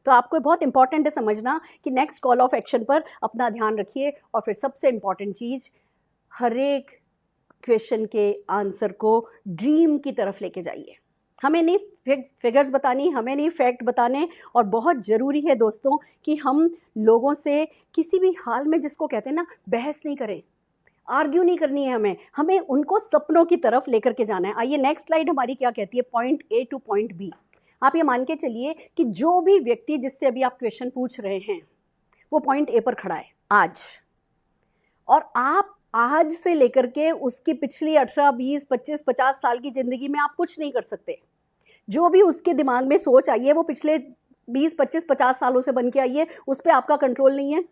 तो आपको बहुत इंपॉर्टेंट है समझना कि नेक्स्ट कॉल ऑफ एक्शन पर अपना ध्यान रखिए। और फिर सबसे इंपॉर्टेंट चीज़, हर एक क्वेश्चन के आंसर को ड्रीम की तरफ लेके जाइए। हमें नहीं फिगर्स बतानी, हमें नहीं फैक्ट बताने। और बहुत ज़रूरी है दोस्तों कि हम लोगों से किसी भी हाल में, जिसको कहते हैं ना, बहस नहीं करें, आर्ग्यू नहीं करनी है। हमें उनको सपनों की तरफ लेकर के जाना है। आइए नेक्स्ट स्लाइड हमारी क्या कहती है, point A to point B. आप ये मान के चलिए कि जो भी व्यक्ति जिससे अभी आप क्वेश्चन पूछ रहे हैं वो पॉइंट ए पर खड़ा है आज, और आप आज से लेकर के उसकी पिछली 18, 20, 25, 50 साल की ज़िंदगी में आप कुछ नहीं कर सकते। जो भी उसके दिमाग में सोच आई है वो पिछले 20, 25, 50 सालों से बन के आई है, उस पर आपका कंट्रोल नहीं है।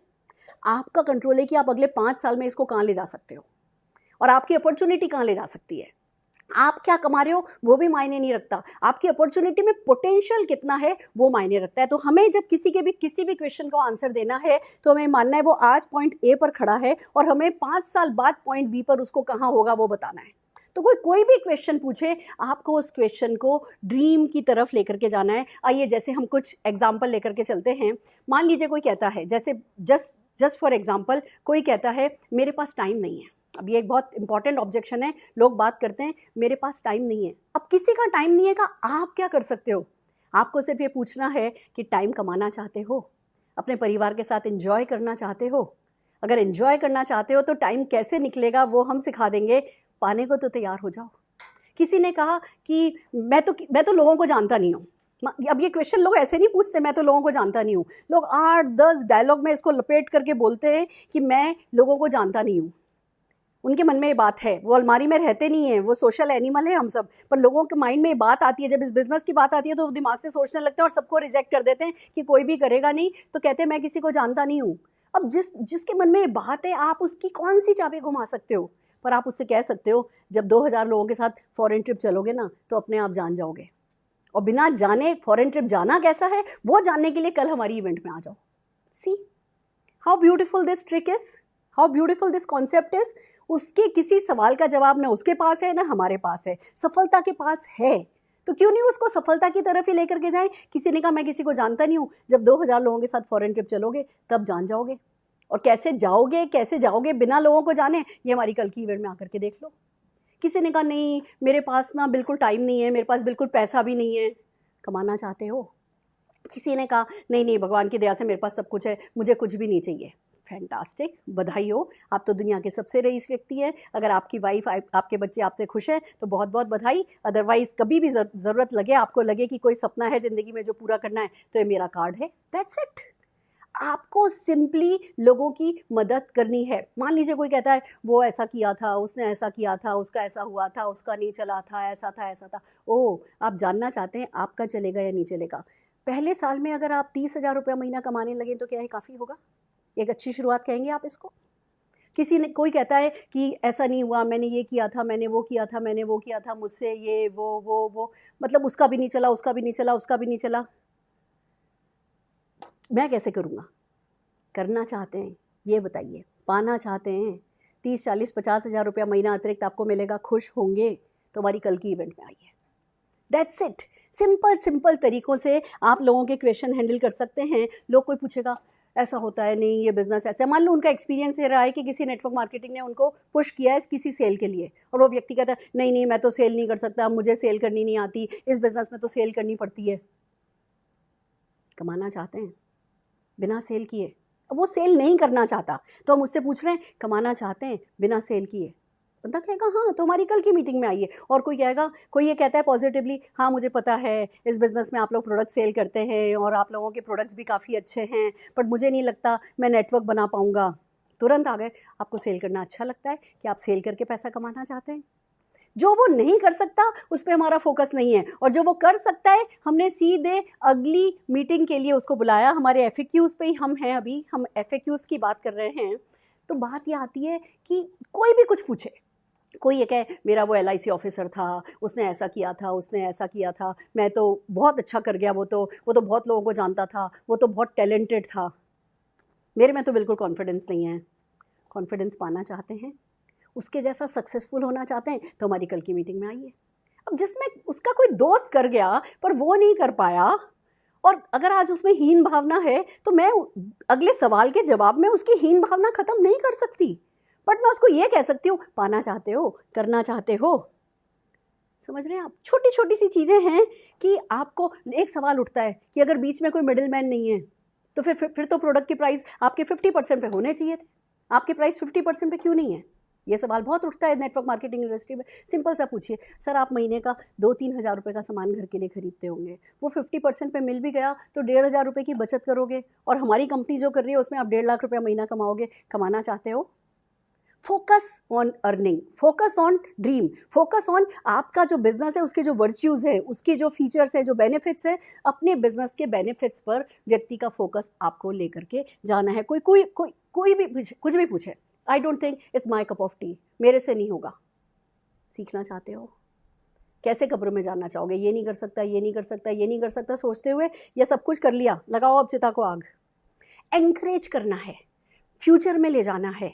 आपका कंट्रोल है कि आप अगले 5 साल में इसको कहाँ ले जा सकते हो और आपकी अपॉर्चुनिटी कहाँ ले जा सकती है। आप क्या कमा रहे हो वो भी मायने नहीं रखता, आपकी अपॉर्चुनिटी में पोटेंशियल कितना है वो मायने रखता है। तो हमें जब किसी भी क्वेश्चन को आंसर देना है तो हमें मानना है वो आज पॉइंट ए पर खड़ा है और हमें 5 साल बाद पॉइंट बी पर उसको कहाँ होगा वो बताना है। तो कोई भी क्वेश्चन पूछे, आपको उस क्वेश्चन को ड्रीम की तरफ लेकर के जाना है। आइए जैसे हम कुछ एग्जाम्पल लेकर के चलते हैं। मान लीजिए कोई कहता है, जैसे जस्ट फॉर एग्जाम्पल कोई कहता है मेरे पास टाइम नहीं है। अब ये एक बहुत इंपॉर्टेंट ऑब्जेक्शन है, लोग बात करते हैं मेरे पास टाइम नहीं है। अब किसी का टाइम नहीं है का आप क्या कर सकते हो? आपको सिर्फ ये पूछना है कि टाइम कमाना चाहते हो, अपने परिवार के साथ एंजॉय करना चाहते हो? अगर एंजॉय करना चाहते हो तो टाइम कैसे निकलेगा वो हम सिखा देंगे, पाने को तो तैयार हो जाओ। किसी ने कहा कि मैं तो लोगों को जानता नहीं हूँ। अब ये क्वेश्चन लोग ऐसे नहीं पूछते, मैं तो लोगों को जानता नहीं हूँ। लोग 8-10 डायलॉग में इसको लपेट करके बोलते हैं कि मैं लोगों को जानता नहीं हूँ। उनके मन में ये बात है, वो अलमारी में रहते नहीं हैं, वो सोशल एनिमल है हम सब, पर लोगों के माइंड में ये बात आती है, जब इस बिज़नेस की बात आती है तो वो दिमाग से सोचने लगते हैं और सबको रिजेक्ट कर देते हैं कि कोई भी करेगा नहीं, तो कहते हैं मैं किसी को जानता नहीं हूँ। अब जिसके मन में ये बात है, आप उसकी कौन सी चाबी घुमा सकते हो? पर आप उससे कह सकते हो जब 2000 लोगों के साथ फॉरेन ट्रिप चलोगे ना तो अपने आप जान जाओगे। और बिना जाने फॉरेन ट्रिप जाना कैसा है वो जानने के लिए कल हमारी इवेंट में आ जाओ। See how beautiful this trick is, how beautiful this concept is. उसके किसी सवाल का जवाब ना उसके पास है ना हमारे पास है, सफलता के पास है, तो क्यों नहीं उसको सफलता की तरफ ही लेकर के जाएं। किसी ने कहा मैं किसी को जानता नहीं हूँ, जब 2000 लोगों के साथ फॉरेन ट्रिप चलोगे तब जान जाओगे। और कैसे जाओगे बिना लोगों को जाने, ये हमारी कल की इवेंट में आकर के देख लो। किसी ने कहा नहीं मेरे पास ना बिल्कुल टाइम नहीं है, मेरे पास बिल्कुल पैसा भी नहीं है। कमाना चाहते हो? किसी ने कहा नहीं भगवान की दया से मेरे पास सब कुछ है, मुझे कुछ भी नहीं चाहिए। फैंटास्टिक, बधाई हो, आप तो दुनिया के सबसे रईस व्यक्ति हैं। अगर आपकी वाइफ आपके बच्चे आपसे खुश हैं तो बहुत बहुत बधाई। अदरवाइज कभी भी ज़रूरत लगे, आपको लगे कि कोई सपना है ज़िंदगी में जो पूरा करना है, तो ये मेरा कार्ड है, दैट्स इट। आपको सिंपली लोगों की मदद करनी है। मान लीजिए कोई कहता है वो ऐसा किया था, उसने ऐसा किया था, उसका ऐसा हुआ था, उसका नहीं चला था, ऐसा था। ओह, आप जानना चाहते हैं आपका चलेगा या नहीं चलेगा? पहले साल में अगर आप 30,000 रुपया महीना कमाने लगे तो क्या ये काफ़ी होगा? एक अच्छी शुरुआत कहेंगे आप इसको? कोई कहता है कि ऐसा नहीं हुआ, मैंने ये किया था, मैंने वो किया था, मैंने वो किया था, मुझसे ये वो मतलब उसका भी नहीं चला, उसका भी नहीं चला, उसका भी नहीं चला, मैं कैसे करूँगा? करना चाहते हैं ये बताइए, पाना चाहते हैं 30, 40, 50,000 रुपया महीना अतिरिक्त आपको मिलेगा, खुश होंगे? तो हमारी कल की इवेंट में आइए। That's it. सिंपल तरीक़ों से आप लोगों के क्वेश्चन हैंडल कर सकते हैं। लोग कोई पूछेगा ऐसा होता है नहीं, ये बिजनेस ऐसा है। मान लो उनका एक्सपीरियंस ये रहा है कि किसी नेटवर्क मार्केटिंग ने उनको पुश किया है किसी सेल के लिए, और वो व्यक्ति कहता है नहीं नहीं मैं तो सेल नहीं कर सकता, मुझे सेल करनी नहीं आती, इस बिजनेस में तो सेल करनी पड़ती है। कमाना चाहते हैं बिना सेल किए, अब वो सेल नहीं करना चाहता तो हम उससे पूछ रहे हैं कमाना चाहते हैं बिना सेल किए। बंदा कहेगा हाँ तो हमारी कल की मीटिंग में आइए। और कोई कहेगा, कोई ये कहता है पॉजिटिवली हाँ मुझे पता है इस बिज़नेस में आप लोग प्रोडक्ट सेल करते हैं और आप लोगों के प्रोडक्ट्स भी काफ़ी अच्छे हैं, बट मुझे नहीं लगता मैं नेटवर्क बना पाऊँगा। तुरंत आ गए, आपको सेल करना अच्छा लगता है कि आप सेल करके पैसा कमाना चाहते हैं? जो वो नहीं कर सकता उस पर हमारा फोकस नहीं है, और जो वो कर सकता है हमने सीधे अगली मीटिंग के लिए उसको बुलाया। हमारे FAQs पे ही हम हैं, अभी हम FAQs की बात कर रहे हैं। तो बात ये आती है कि कोई भी कुछ पूछे, कोई ये कहे मेरा वो LIC ऑफिसर था, उसने ऐसा किया था, उसने ऐसा किया था, मैं तो बहुत अच्छा कर गया, वो तो बहुत लोगों को जानता था, वो तो बहुत टैलेंटेड था। मेरे में तो बिल्कुल कॉन्फिडेंस नहीं है। कॉन्फिडेंस पाना चाहते हैं, उसके जैसा सक्सेसफुल होना चाहते हैं तो हमारी कल की मीटिंग में आइए। अब जिसमें उसका कोई दोस्त कर गया पर वो नहीं कर पाया, और अगर आज उसमें हीन भावना है तो मैं अगले सवाल के जवाब में उसकी हीन भावना खत्म नहीं कर सकती, बट मैं उसको ये कह सकती हूँ पाना चाहते हो, करना चाहते हो। समझ रहे हैं आप? छोटी छोटी सी चीज़ें हैं कि आपको एक सवाल उठता है कि अगर बीच में कोई मिडिल मैन नहीं है तो फिर तो प्रोडक्ट की प्राइस आपके 50% पे होने चाहिए थे, आपके प्राइस 50% पे क्यों नहीं है? ये सवाल बहुत उठता है नेटवर्क मार्केटिंग इंडस्ट्री में। सिंपल सा पूछिए, सर आप महीने का 2-3 हज़ार रुपये का सामान घर के लिए खरीदते होंगे, वो 50% पे मिल भी गया तो 1,500 रुपये की बचत करोगे, और हमारी कंपनी जो कर रही है उसमें आप 1.5 लाख रुपया महीना कमाओगे। कमाना चाहते हो? Focus on earning, focus on dream, focus on आपका जो बिजनेस है उसके जो वर्च्यूज़ है, उसके जो फीचर्स है, जो बेनिफिट्स है, अपने बिजनेस के बेनिफिट्स पर व्यक्ति का फोकस आपको लेकर के जाना है। कोई भी कुछ भी पूछे, I don't think it's my cup of T, मेरे से नहीं होगा। सीखना चाहते हो? कैसे कब्र में जाना चाहोगे? ये नहीं कर सकता, ये नहीं कर सकता, ये नहीं कर सकता सोचते हुए ये सब कुछ कर लिया, लगाओ अब चिता को आग। एंकरेज करना है, फ्यूचर में ले जाना है,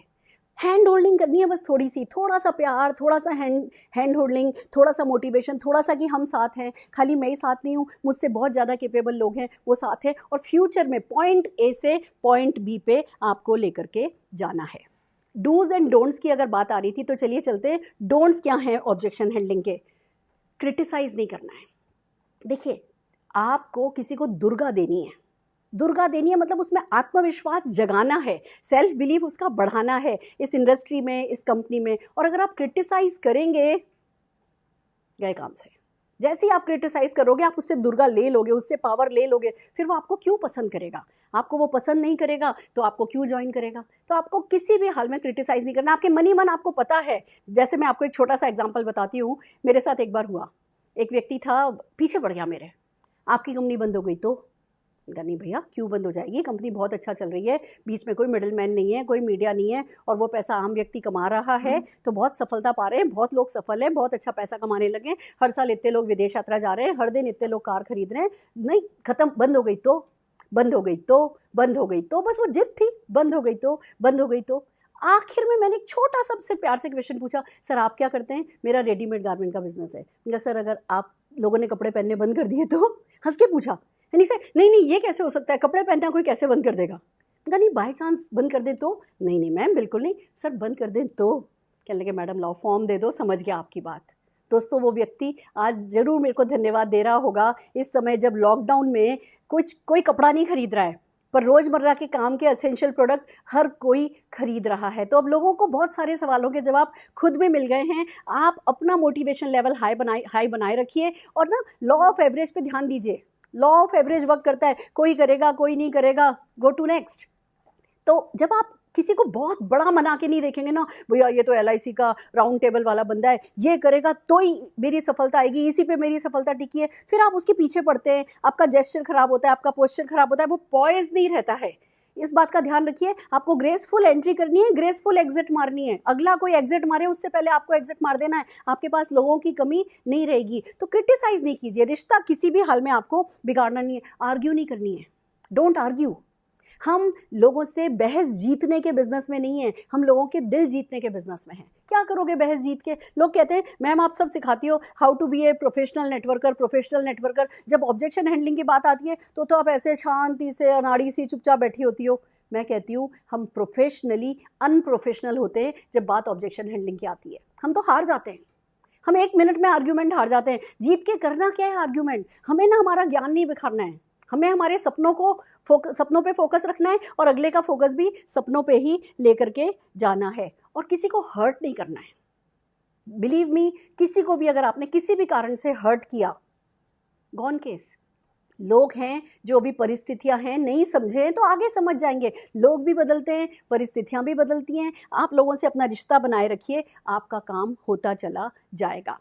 हैंड होल्डिंग करनी है, बस थोड़ी सी, थोड़ा सा प्यार, थोड़ा सा हैंड होल्डिंग, थोड़ा सा मोटिवेशन, थोड़ा सा कि हम साथ हैं, खाली मैं ही साथ नहीं हूँ, मुझसे बहुत ज़्यादा कैपेबल लोग हैं वो साथ हैं, और फ्यूचर में पॉइंट A से पॉइंट B पे आपको लेकर के जाना है। डूज एंड डोंट्स की अगर बात आ रही थी तो चलिए चलते हैं। डोंट्स क्या हैं ऑब्जेक्शन हैंडलिंग के? क्रिटिसाइज नहीं करना है। देखिए, आपको किसी को दुर्गा देनी है, दुर्गा देनी है मतलब उसमें आत्मविश्वास जगाना है, सेल्फ बिलीफ उसका बढ़ाना है इस इंडस्ट्री में, इस कंपनी में। और अगर आप क्रिटिसाइज करेंगे, गए काम से। जैसे ही आप क्रिटिसाइज करोगे आप उससे दुर्गा ले लोगे, उससे पावर ले लोगे, फिर वो आपको क्यों पसंद करेगा? आपको वो पसंद नहीं करेगा तो आपको क्यों ज्वाइन करेगा? तो आपको किसी भी हाल में क्रिटिसाइज नहीं करना। आपके मन ही मन आपको पता है। जैसे मैं आपको एक छोटा सा एग्जाम्पल बताती हूँ, मेरे साथ एक बार हुआ, एक व्यक्ति था पीछे पड़ गया मेरे, आपकी कंपनी बंद हो गई तो? नहीं भैया क्यों बंद हो जाएगी, कंपनी बहुत अच्छा चल रही है, बीच में कोई मिडिल मैन नहीं है, कोई मीडिया नहीं है, और वो पैसा आम व्यक्ति कमा रहा है तो बहुत सफलता पा रहे हैं, बहुत लोग सफल हैं, बहुत अच्छा पैसा कमाने लगे, हर साल इतने लोग विदेश यात्रा जा रहे हैं, हर दिन इतने लोग कार खरीद रहे हैं। नहीं, खत्म, बंद हो गई तो? बंद हो गई तो? बंद हो गई तो? बस वो जिद थी, बंद हो गई तो? बंद हो गई तो? आखिर में मैंने एक छोटा सा सबसे प्यार से क्वेश्चन पूछा, सर आप क्या करते हैं? मेरा रेडीमेड गारमेंट का बिजनेस है। मैंने कहा सर अगर आप लोगों ने कपड़े पहनने बंद कर दिए तो? हंस के पूछा। नहीं सर, नहीं नहीं ये कैसे हो सकता है, कपड़े पहनना कोई कैसे बंद कर देगा? मैंने नहीं, बाई चांस बंद कर दे तो? नहीं नहीं मैम बिल्कुल नहीं। सर बंद कर दें तो? कहने लगे मैडम लाओ फॉर्म दे दो, समझ गया आपकी बात। दोस्तों, वो व्यक्ति आज ज़रूर मेरे को धन्यवाद दे रहा होगा इस समय जब लॉकडाउन में कोई कपड़ा नहीं खरीद रहा है, पर रोज़मर्रा के काम के एसेंशियल प्रोडक्ट हर कोई खरीद रहा है। तो अब लोगों को बहुत सारे सवालों के जवाब खुद में मिल गए हैं। आप अपना मोटिवेशन लेवल हाई बनाए रखिए, और ना लॉ ऑफ एवरेज पे ध्यान दीजिए। लॉ ऑफ एवरेज वर्क करता है, कोई करेगा कोई नहीं करेगा, गो टू नेक्स्ट। तो जब आप किसी को बहुत बड़ा मना के नहीं देखेंगे ना, भैया ये तो LIC का राउंड टेबल वाला बंदा है, ये करेगा तो ही मेरी सफलता आएगी, इसी पे मेरी सफलता टिकी है, फिर आप उसके पीछे पड़ते हैं, आपका जेस्चर खराब होता है, आपका पोस्चर खराब होता है, वो पॉइज नहीं रहता है। इस बात का ध्यान रखिए, आपको ग्रेसफुल एंट्री करनी है, ग्रेसफुल एग्जिट मारनी है। अगला कोई एग्जिट मारे उससे पहले आपको एग्जिट मार देना है, आपके पास लोगों की कमी नहीं रहेगी। तो क्रिटिसाइज नहीं कीजिए, रिश्ता किसी भी हाल में आपको बिगाड़ना नहीं है, आर्ग्यू नहीं करनी है, डोंट आर्ग्यू। हम लोगों से बहस जीतने के बिजनेस में नहीं है, हम लोगों के दिल जीतने के बिजनेस में हैं। क्या करोगे बहस जीत के? लोग कहते हैं मैम आप सब सिखाती हो how to be a professional networker. जब ऑब्जेक्शन हैंडलिंग की बात आती है तो आप ऐसे शांति से अनाड़ी सी चुपचाप बैठी होती हो। मैं कहती हूँ हम प्रोफेशनली अनप्रोफेशनल होते हैं जब बात ऑब्जेक्शन हैंडलिंग की आती है। हम तो हार जाते हैं, हम 1 मिनट में आर्ग्यूमेंट हार जाते हैं। जीत के करना क्या है आर्ग्यूमेंट? हमें ना हमारा ज्ञान नहीं बिखारना है, हमें हमारे सपनों पे फोकस रखना है और अगले का फोकस भी सपनों पे ही लेकर के जाना है और किसी को हर्ट नहीं करना है। बिलीव मी, किसी को भी अगर आपने किसी भी कारण से हर्ट किया, गॉन केस। लोग हैं जो भी परिस्थितियां हैं नहीं समझे हैं तो आगे समझ जाएंगे। लोग भी बदलते हैं, परिस्थितियां भी बदलती हैं। आप लोगों से अपना रिश्ता बनाए रखिए, आपका काम होता चला जाएगा।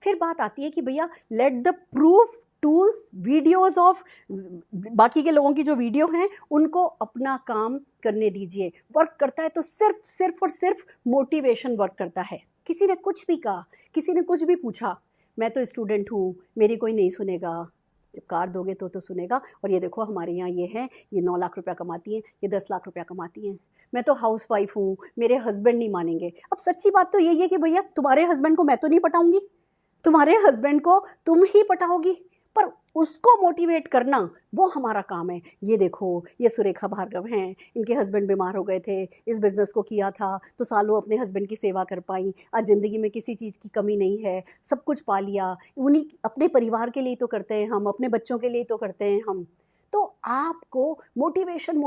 फिर बात आती है कि भैया let the proof tools videos of बाकी के लोगों की जो वीडियो हैं उनको अपना काम करने दीजिए। वर्क करता है तो सिर्फ और सिर्फ मोटिवेशन वर्क करता है। किसी ने कुछ भी कहा, किसी ने कुछ भी पूछा, मैं तो स्टूडेंट हूँ, मेरी कोई नहीं सुनेगा। जब कार दोगे तो सुनेगा। और ये देखो हमारे यहाँ ये है, ये 9 लाख रुपया कमाती हैं, ये 10 लाख रुपया कमाती हैं, मैं तो हाउस वाइफ हूँ, मेरे हस्बैंड नहीं मानेंगे। अब सच्ची बात तो यही है कि भैया तुम्हारे हस्बैंड को मैं तो नहीं पटाऊंगी, तुम्हारे हस्बैंड को तुम ही पटाओगी, पर उसको मोटिवेट करना वो हमारा काम है। ये देखो ये सुरेखा भार्गव हैं, इनके हस्बैंड बीमार हो गए थे, इस बिज़नेस को किया था तो सालों अपने हस्बैंड की सेवा कर पाई, आज ज़िंदगी में किसी चीज़ की कमी नहीं है, सब कुछ पा लिया। उन्हीं अपने परिवार के लिए तो करते हैं हम, अपने बच्चों के लिए तो करते हैं हम। तो आपको मोटिवेशन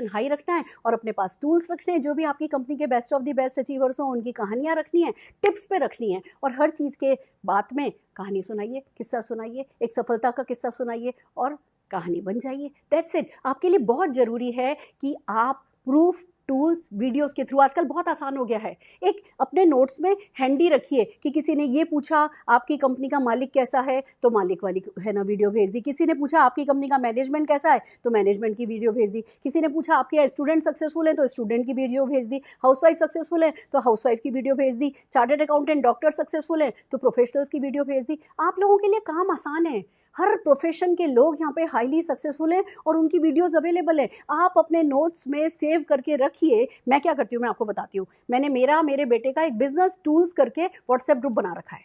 हाई रखना है और अपने पास टूल्स रखने हैं। जो भी आपकी कंपनी के best of the best achievers हों उनकी कहानियाँ रखनी है, टिप्स पे रखनी है और हर चीज़ के बात में कहानी सुनाइए, किस्सा सुनाइए, एक सफलता का किस्सा सुनाइए और कहानी बन जाइए। That's it. आपके लिए बहुत ज़रूरी है कि आप प्रूफ टूल्स वीडियोस के थ्रू, आजकल बहुत आसान हो गया है, एक अपने नोट्स में हैंडी रखिए कि किसी ने ये पूछा आपकी कंपनी का मालिक कैसा है तो मालिक वाली है ना वीडियो भेज दी, किसी ने पूछा आपकी कंपनी का मैनेजमेंट कैसा है तो मैनेजमेंट की वीडियो भेज दी, किसी ने पूछा आपके स्टूडेंट सक्सेसफुल है तो स्टूडेंट की वीडियो भेज दी, हाउसवाइफ सक्सेसफुल है तो हाउसवाइफ की वीडियो भेज दी, चार्टर्ड अकाउंटेंट डॉक्टर सक्सेसफुल है तो प्रोफेशनल्स की वीडियो भेज दी। आप लोगों के लिए काम आसान है, हर प्रोफेशन के लोग यहाँ पे हाईली सक्सेसफुल हैं और उनकी वीडियोस अवेलेबल है। आप अपने नोट्स में सेव करके रखिए। मैं क्या करती हूँ मैं आपको बताती हूँ। मैंने मेरे बेटे का एक बिजनेस टूल्स करके व्हाट्सएप ग्रुप बना रखा है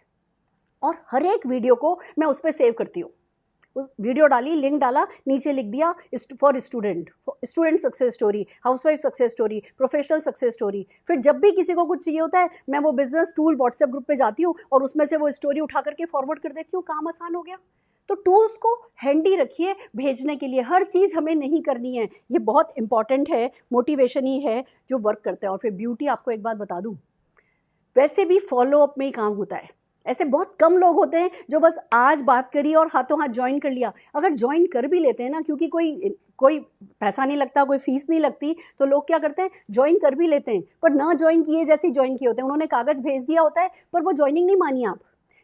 और हर एक वीडियो को मैं उस पर सेव करती हूँ। उस वीडियो डाली, लिंक डाला, नीचे लिख दिया for student success story, housewife success story, professional success story. फिर जब भी किसी को कुछ चाहिए होता है मैं वो बिजनेस टूल व्हाट्सएप ग्रुप पे जाती हूँ और उसमें से वो स्टोरी उठा करके फॉरवर्ड कर देती हूँ, काम आसान हो गया। तो टूल्स को हैंडी रखिए भेजने के लिए। हर चीज़ हमें नहीं करनी है, ये बहुत इंपॉर्टेंट है। मोटिवेशन ही है जो वर्क करता है। और फिर ब्यूटी, आपको एक बात बता दूं, वैसे भी फॉलो अप में ही काम होता है। ऐसे बहुत कम लोग होते हैं जो बस आज बात करी और हाथों हाथ ज्वाइन कर लिया। अगर ज्वाइन कर भी लेते हैं ना, क्योंकि कोई पैसा नहीं लगता, कोई फीस नहीं लगती, तो लोग क्या करते हैं ज्वाइन कर भी लेते हैं, पर ना ज्वाइन किए जैसे ही ज्वाइन किए होते हैं। उन्होंने कागज भेज दिया होता है पर वो ज्वाइनिंग नहीं मानी आप।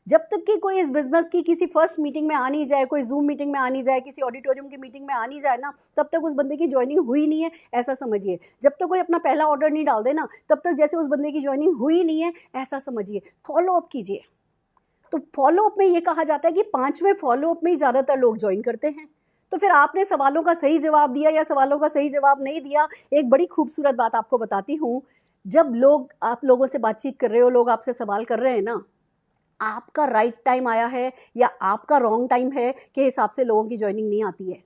जब तक कि कोई इस बिजनेस की किसी फर्स्ट मीटिंग में आ नहीं जाए, कोई जूम मीटिंग में आ नहीं जाए, किसी ऑडिटोरियम की मीटिंग में आ नहीं जाए ना, तब तक उस बंदे की ज्वाइनिंग हुई नहीं है, ऐसा समझिए। जब तक कोई अपना पहला ऑर्डर नहीं डाल देना, तब तक जैसे उस बंदे की ज्वाइनिंग हुई नहीं है, ऐसा समझिए। फॉलो अप कीजिए। तो फॉलो अप में ये कहा जाता है कि 5वें फॉलो अप में ही ज़्यादातर लोग ज्वाइन करते हैं। तो फिर आपने सवालों का सही जवाब दिया या सवालों का सही जवाब नहीं दिया। एक बड़ी खूबसूरत बात आपको बताती हूँ, जब आप लोगों से बातचीत कर रहे हो, लोग आपसे सवाल कर रहे हैं ना, आपका राइट टाइम आया है या आपका रॉन्ग टाइम है के हिसाब से लोगों की ज्वाइनिंग नहीं आती है।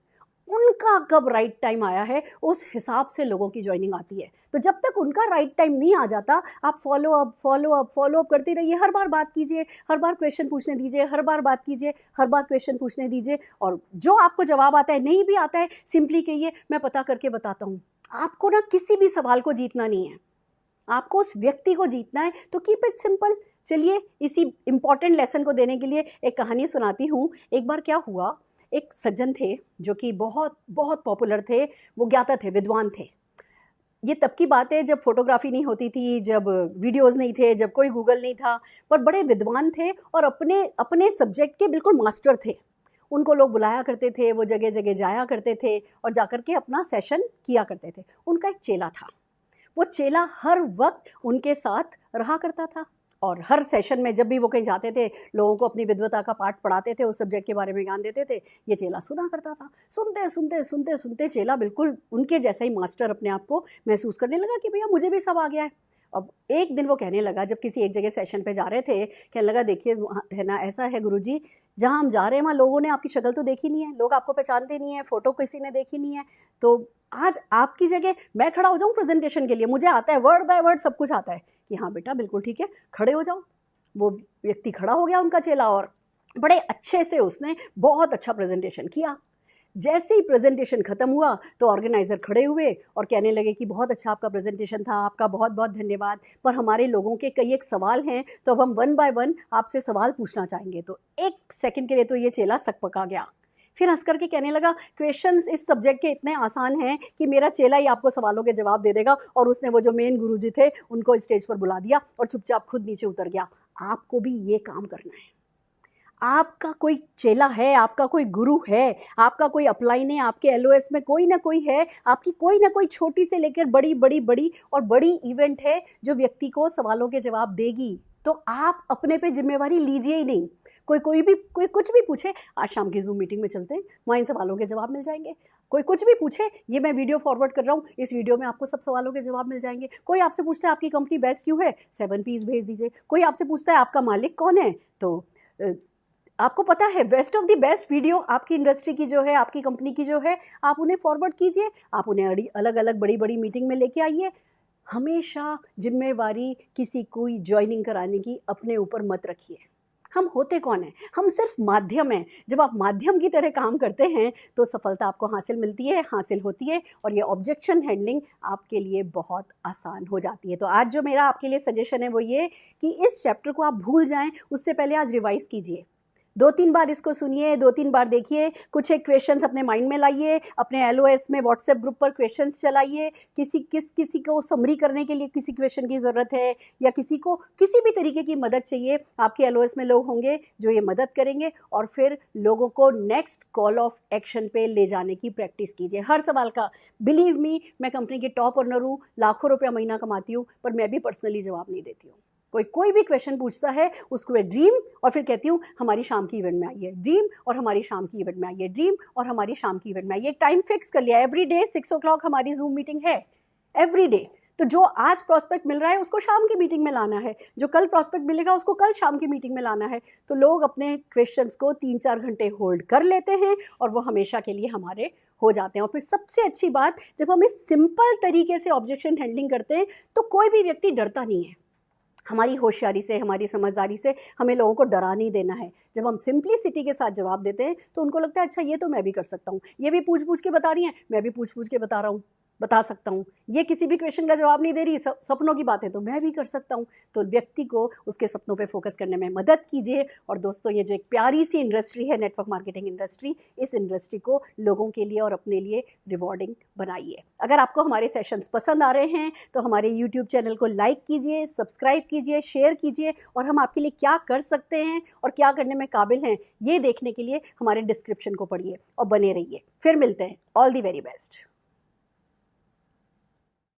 उनका कब राइट टाइम आया है उस हिसाब से लोगों की ज्वाइनिंग आती है। तो जब तक उनका राइट टाइम नहीं आ जाता, आप फॉलो अप करते रहिए। हर बार बात कीजिए, हर बार क्वेश्चन पूछने दीजिए, हर बार बात कीजिए, हर बार क्वेश्चन पूछने दीजिए। और जो आपको जवाब आता है, नहीं भी आता है, सिंपली कहिए मैं पता करके बताता हूँ। आपको ना किसी भी सवाल को जीतना नहीं है, आपको उस व्यक्ति को जीतना है। तो कीप इट सिंपल। चलिए इसी इंपॉर्टेंट लेसन को देने के लिए एक कहानी सुनाती हूँ। एक बार क्या हुआ, एक सज्जन थे जो कि बहुत बहुत पॉपुलर थे, वो ज्ञाता थे, विद्वान थे। ये तब की बात है जब फोटोग्राफी नहीं होती थी, जब वीडियोस नहीं थे, जब कोई गूगल नहीं था, पर बड़े विद्वान थे और अपने अपने सब्जेक्ट के बिल्कुल मास्टर थे। उनको लोग बुलाया करते थे, वो जगह जगह जाया करते थे और जाकर के अपना सेशन किया करते थे। उनका एक चेला था, वो चेला हर वक्त उनके साथ रहा करता था और हर सेशन में जब भी वो कहीं जाते थे, लोगों को अपनी विद्वता का पाठ पढ़ाते थे, उस सब्जेक्ट के बारे में ज्ञान देते थे, ये चेला सुना करता था। सुनते सुनते सुनते सुनते चेला बिल्कुल उनके जैसा ही मास्टर अपने आप को महसूस करने लगा कि भैया मुझे भी सब आ गया है। अब एक दिन वो कहने लगा, जब किसी एक जगह सेशन पे जा रहे थे, कहने लगा देखिए है ना, ऐसा है गुरुजी, जहाँ हम जा रहे हैं वहाँ लोगों ने आपकी शक्ल तो देखी नहीं है, लोग आपको पहचानते नहीं है, फ़ोटो किसी ने देखी नहीं है, तो आज आपकी जगह मैं खड़ा हो जाऊँ प्रेजेंटेशन के लिए, मुझे आता है वर्ड बाय वर्ड सब कुछ आता है कि हाँ बेटा बिल्कुल ठीक है, खड़े हो जाओ। वो व्यक्ति खड़ा हो गया, उनका चेला, और बड़े अच्छे से उसने बहुत अच्छा प्रेजेंटेशन किया। जैसे ही प्रेजेंटेशन खत्म हुआ तो ऑर्गेनाइज़र खड़े हुए और कहने लगे कि बहुत अच्छा आपका प्रेजेंटेशन था, आपका बहुत बहुत धन्यवाद, पर हमारे लोगों के कई एक सवाल हैं, तो अब हम वन बाय वन आपसे सवाल पूछना चाहेंगे। तो एक सेकंड के लिए तो ये चेला सकपका गया, फिर हंस करके कहने लगा क्वेश्चंस इस सब्जेक्ट के इतने आसान हैं कि मेरा चेला ही आपको सवालों के जवाब दे देगा। और उसने वो जो मेन गुरुजी थे उनको स्टेज पर बुला दिया और चुपचाप खुद नीचे उतर गया। आपको भी ये काम करना है। आपका कोई चेला है, आपका कोई गुरु है, आपका कोई अपलाइन है, आपके एलओएस में कोई ना कोई है, आपकी कोई ना कोई छोटी से लेकर बड़ी बड़ी बड़ी और बड़ी इवेंट है जो व्यक्ति को सवालों के जवाब देगी। तो आप अपने पे जिम्मेवारी लीजिए ही नहीं। कोई कुछ भी पूछे, आज शाम की जूम मीटिंग में चलते हैं, वहाँ इन सवालों के जवाब मिल जाएंगे। कोई कुछ भी पूछे, ये मैं वीडियो फॉरवर्ड कर रहा हूँ, इस वीडियो में आपको सब सवालों के जवाब मिल जाएंगे। कोई आपसे पूछता है आपकी कंपनी बेस्ट क्यों है, 7 पीस भेज दीजिए। कोई आपसे पूछता है आपका मालिक कौन है, तो आपको पता है best of the best video आपकी इंडस्ट्री की जो है, आपकी कंपनी की जो है, आप उन्हें फॉरवर्ड कीजिए, आप उन्हें अलग अलग बड़ी बड़ी मीटिंग में लेके आइए। हमेशा जिम्मेवारी किसी को ज्वाइनिंग कराने की अपने ऊपर मत रखिए। हम होते कौन हैं, हम सिर्फ माध्यम हैं। जब आप माध्यम की तरह काम करते हैं तो सफलता आपको हासिल होती है और ये ऑब्जेक्शन हैंडलिंग आपके लिए बहुत आसान हो जाती है। तो आज जो मेरा आपके लिए सजेशन है वो ये कि इस चैप्टर को आप भूल जाएं, उससे पहले आज रिवाइज कीजिए, 2-3 बार इसको सुनिए, 2-3 बार देखिए, कुछ एक क्वेश्चंस अपने माइंड में लाइए, अपने एलओएस में व्हाट्सएप ग्रुप पर क्वेश्चंस चलाइए। किसी को समरी करने के लिए किसी क्वेश्चन की ज़रूरत है या किसी को किसी भी तरीके की मदद चाहिए, आपके एलओएस में लोग होंगे जो ये मदद करेंगे। और फिर लोगों को नेक्स्ट कॉल ऑफ एक्शन पे ले जाने की प्रैक्टिस कीजिए हर सवाल का। बिलीव मी, मैं कंपनी की टॉप अर्नर हूँ, लाखों रुपया महीना कमाती हूँ, पर मैं भी पर्सनली जवाब नहीं देती हूँ। कोई भी क्वेश्चन पूछता है उसको मैं ड्रीम और फिर कहती हूँ हमारी शाम की इवेंट में आइए, ड्रीम और हमारी शाम की इवेंट में आइए, ड्रीम और हमारी शाम की इवेंट में आइए। एक टाइम फिक्स कर लिया, एवरी डे 6 o'clock हमारी जूम मीटिंग है, एवरी डे। तो जो आज प्रॉस्पेक्ट मिल रहा है उसको शाम की मीटिंग में लाना है, जो कल प्रॉस्पेक्ट मिलेगा उसको कल शाम की मीटिंग में लाना है। तो लोग अपने क्वेश्चंस को 3-4 घंटे होल्ड कर लेते हैं और वो हमेशा के लिए हमारे हो जाते हैं। और फिर सबसे अच्छी बात, जब हम इस सिंपल तरीके से ऑब्जेक्शन हैंडलिंग करते हैं तो कोई भी व्यक्ति डरता नहीं है। हमारी होशियारी से, हमारी समझदारी से हमें लोगों को डरा नहीं देना है। जब हम सिंप्लिसिटी के साथ जवाब देते हैं तो उनको लगता है अच्छा ये तो मैं भी कर सकता हूँ, ये भी पूछ पूछ के बता रही हैं, मैं भी पूछ पूछ के बता सकता हूँ, ये किसी भी क्वेश्चन का जवाब नहीं दे रही, सपनों की बातें तो मैं भी कर सकता हूँ। तो व्यक्ति को उसके सपनों पे फोकस करने में मदद कीजिए। और दोस्तों, ये जो एक प्यारी सी इंडस्ट्री है नेटवर्क मार्केटिंग इंडस्ट्री, इस इंडस्ट्री को लोगों के लिए और अपने लिए रिवॉर्डिंग बनाइए। अगर आपको हमारे सेशंस पसंद आ रहे हैं तो हमारे यूट्यूब चैनल को लाइक कीजिए, सब्सक्राइब कीजिए, शेयर कीजिए, और हम आपके लिए क्या कर सकते हैं और क्या करने में काबिल हैं ये देखने के लिए हमारे डिस्क्रिप्शन को पढ़िए और बने रहिए। फिर मिलते हैं। All the very best.